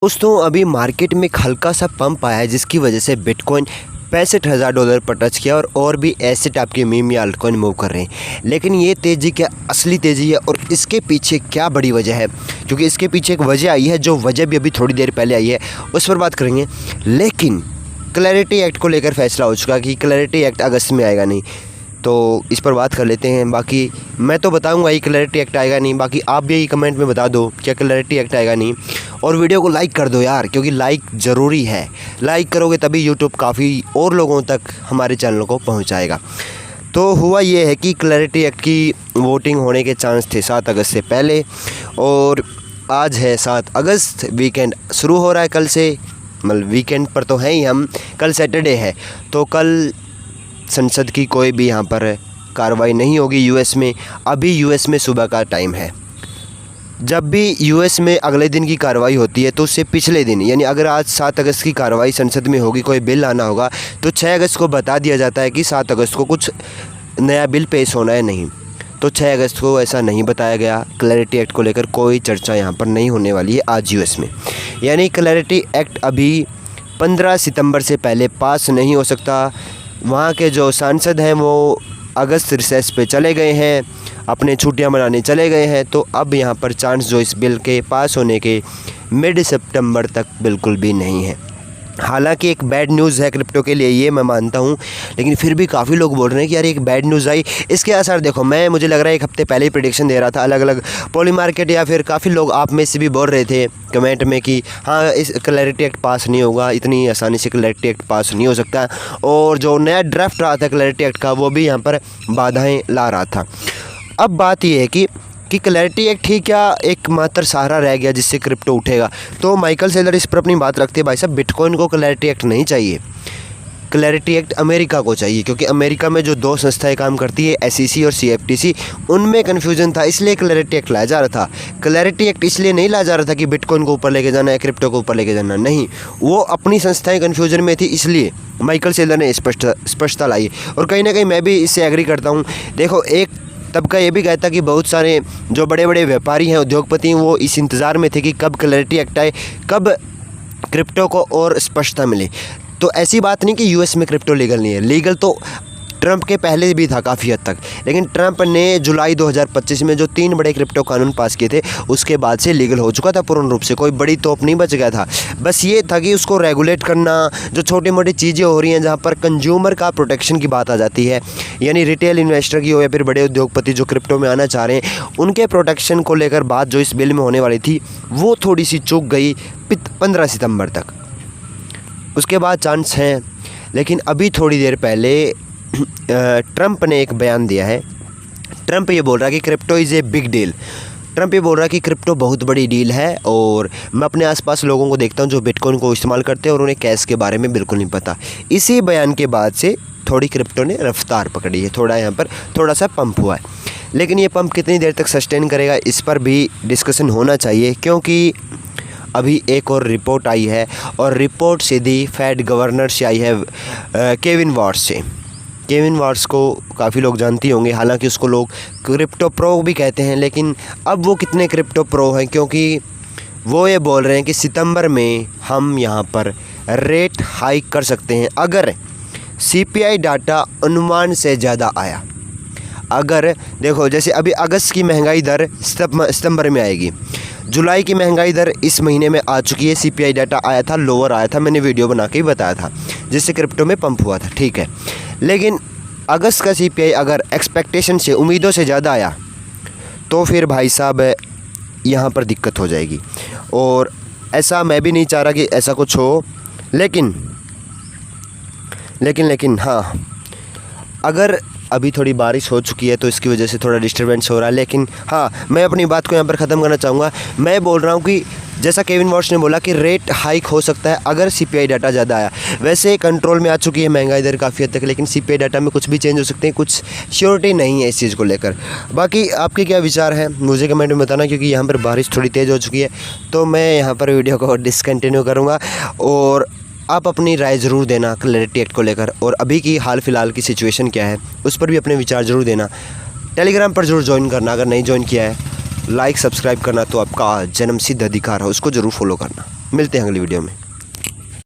दोस्तों अभी मार्केट में एक हल्का सा पंप आया है जिसकी वजह से बिटकॉइन $65,000 पर टच किया और भी ऐसे टाइप के मीम या अल्टकॉइन मूव कर रहे हैं। लेकिन ये तेज़ी क्या असली तेज़ी है और इसके पीछे क्या बड़ी वजह है, क्योंकि इसके पीछे एक वजह आई है जो वजह भी अभी थोड़ी देर पहले आई है, उस पर बात करेंगे। लेकिन क्लैरिटी एक्ट को लेकर फैसला हो चुका कि क्लैरिटी एक्ट अगस्त में आएगा नहीं, तो इस पर बात कर लेते हैं। बाकी मैं तो बताऊंगा ही क्लैरिटी एक्ट आएगा नहीं, बाकी आप भी यही कमेंट में बता दो क्या क्लैरिटी एक्ट आएगा नहीं। और वीडियो को लाइक कर दो यार, क्योंकि लाइक ज़रूरी है। लाइक करोगे तभी यूट्यूब काफ़ी और लोगों तक हमारे चैनल को पहुंचाएगा। तो हुआ ये है कि क्लैरिटी एक्ट की वोटिंग होने के चांस थे 7 अगस्त से पहले, और आज है 7 अगस्त, वीकेंड शुरू हो रहा है कल से। मतलब वीकेंड पर तो हैं ही हम, कल सैटरडे है, तो कल संसद की कोई भी यहाँ पर कार्रवाई नहीं होगी यूएस में। अभी यूएस में सुबह का टाइम है। जब भी यूएस में अगले दिन की कार्रवाई होती है तो उससे पिछले दिन, यानी अगर आज 7 अगस्त की कार्रवाई संसद में होगी, कोई बिल आना होगा, तो 6 अगस्त को बता दिया जाता है कि 7 अगस्त को कुछ नया बिल पेश होना है। नहीं, तो 6 अगस्त को ऐसा नहीं बताया गया। क्लैरिटी एक्ट को लेकर कोई चर्चा यहाँ पर नहीं होने वाली है आज यूएस में। यानी क्लैरिटी एक्ट अभी 15 सितंबर से पहले पास नहीं हो सकता। वहाँ के जो सांसद हैं वो अगस्त रिसेस पे चले गए हैं, अपने छुट्टियां मनाने चले गए हैं। तो अब यहाँ पर चांस जो इस बिल के पास होने के मिड सितंबर तक बिल्कुल भी नहीं है। हालांकि एक बैड न्यूज़ है क्रिप्टो के लिए, ये मैं मानता हूँ, लेकिन फिर भी काफ़ी लोग बोल रहे हैं कि यार एक बैड न्यूज़ आई, इसके असर देखो। मुझे लग रहा है एक हफ्ते पहले ही प्रेडिक्शन दे रहा था अलग अलग पॉली मार्केट, या फिर काफ़ी लोग आप में से भी बोल रहे थे कमेंट में कि हाँ इस क्लैरिटी एक्ट पास नहीं होगा, इतनी आसानी से क्लैरिटी एक्ट पास नहीं हो सकता। और जो नया ड्राफ्ट रहा था क्लैरिटी एक्ट का, वो भी यहाँ पर बाधाएँ ला रहा था। अब बात यह है कि क्लैरिटी एक्ट ही क्या एकमात्र सहारा रह गया जिससे क्रिप्टो उठेगा। तो माइकल सेलर इस पर अपनी बात रखते हैं, भाई साहब बिटकॉइन को क्लैरिटी एक्ट नहीं चाहिए, क्लैरिटी एक्ट अमेरिका को चाहिए, क्योंकि अमेरिका में जो 2 संस्थाएं काम करती है, SEC और CFTC, उनमें कन्फ्यूजन था, इसलिए क्लैरिटी एक्ट लाया जा रहा था। क्लैरिटी एक्ट इसलिए नहीं लाया जा रहा था कि बिटकॉइन को ऊपर लेके जाना है, क्रिप्टो को ऊपर लेके जाना, नहीं, वो अपनी संस्थाएं कन्फ्यूजन में थी, इसलिए माइकल सेलर ने स्पष्टता लाई। और कहीं ना कहीं मैं भी इससे एग्री करता हूँ। देखो, एक तबका ये भी कहता कि बहुत सारे जो बड़े बड़े व्यापारी हैं, उद्योगपति हैं, वो इस इंतज़ार में थे कि कब क्लैरिटी एक्ट आए, कब क्रिप्टो को और स्पष्टता मिले। तो ऐसी बात नहीं कि यूएस में क्रिप्टो लीगल नहीं है, लीगल तो ट्रंप के पहले भी था काफ़ी हद तक, लेकिन ट्रंप ने जुलाई 2025 में जो 3 बड़े क्रिप्टो कानून पास किए थे, उसके बाद से लीगल हो चुका था पूर्ण रूप से, कोई बड़ी तोप नहीं बच गया था। बस ये था कि उसको रेगुलेट करना, जो छोटी मोटी चीज़ें हो रही हैं जहाँ पर कंज्यूमर का प्रोटेक्शन की बात आ जाती है, यानी रिटेल इन्वेस्टर की हो या फिर बड़े उद्योगपति जो क्रिप्टो में आना चाह रहे हैं, उनके प्रोटेक्शन को लेकर बात जो इस बिल में होने वाली थी, वो थोड़ी सी चूक गई 15 सितंबर तक। उसके बाद चांस हैं, लेकिन अभी थोड़ी देर पहले ट्रंप ने एक बयान दिया है। ट्रंप ये बोल रहा है कि crypto is a big deal. Trump ये बोल रहा है कि क्रिप्टो बहुत बड़ी डील है, और मैं अपने आसपास लोगों को देखता हूँ जो बिटकॉइन को इस्तेमाल करते हैं और उन्हें कैश के बारे में बिल्कुल नहीं पता। इसी बयान के बाद से थोड़ी क्रिप्टो ने रफ्तार पकड़ी है, थोड़ा यहाँ पर थोड़ा सा पंप हुआ है। लेकिन ये पंप कितनी देर तक सस्टेन करेगा, इस पर भी डिस्कशन होना चाहिए, क्योंकि अभी एक और रिपोर्ट आई है, और रिपोर्ट सीधी फेड गवर्नर से आई है, केविन वॉर्स से। केविन वॉर्स को काफ़ी लोग जानती होंगे, हालांकि उसको लोग क्रिप्टो प्रो भी कहते हैं, लेकिन अब वो कितने क्रिप्टो प्रो हैं, क्योंकि वो ये बोल रहे हैं कि सितंबर में हम यहाँ पर रेट हाइक कर सकते हैं अगर CPI डाटा अनुमान से ज़्यादा आया। अगर देखो, जैसे अभी अगस्त की महंगाई दर सितंबर में आएगी, जुलाई की महंगाई दर इस महीने में आ चुकी है, CPI डाटा आया था, लोअर आया था, मैंने वीडियो बना के ही बताया था, जिससे क्रिप्टो में पंप हुआ था, ठीक है। लेकिन अगस्त का CPI अगर एक्सपेक्टेशन से, उम्मीदों से ज़्यादा आया, तो फिर भाई साहब यहाँ पर दिक्कत हो जाएगी। और ऐसा मैं भी नहीं चाह रहा कि ऐसा कुछ हो, लेकिन हाँ, अगर अभी थोड़ी बारिश हो चुकी है तो इसकी वजह से थोड़ा डिस्टर्बेंस हो रहा है। लेकिन हाँ, मैं अपनी बात को यहाँ पर ख़त्म करना चाहूँगा। मैं बोल रहा हूँ कि जैसा केविन वॉर्स ने बोला कि रेट हाइक हो सकता है अगर CPI डाटा ज़्यादा आया। वैसे कंट्रोल में आ चुकी है महंगाई दर काफ़ी हद तक, लेकिन CPI डाटा में कुछ भी चेंज हो सकते हैं, कुछ श्योरिटी नहीं है इस चीज़ को लेकर। बाकी आपके क्या विचार हैं मुझे कमेंट में बताना, क्योंकि यहाँ पर बारिश थोड़ी तेज़ हो चुकी है, तो मैं यहाँ पर वीडियो को डिसकंटिन्यू करूँगा। और आप अपनी राय ज़रूर देना क्लैरिटी एक्ट को लेकर, और अभी की हाल फिलहाल की सिचुएशन क्या है उस पर भी अपने विचार ज़रूर देना। टेलीग्राम पर ज़रूर ज्वाइन करना अगर नहीं ज्वाइन किया है, लाइक सब्सक्राइब करना तो आपका जन्मसिद्ध अधिकार है, उसको ज़रूर फॉलो करना। मिलते हैं अगली वीडियो में।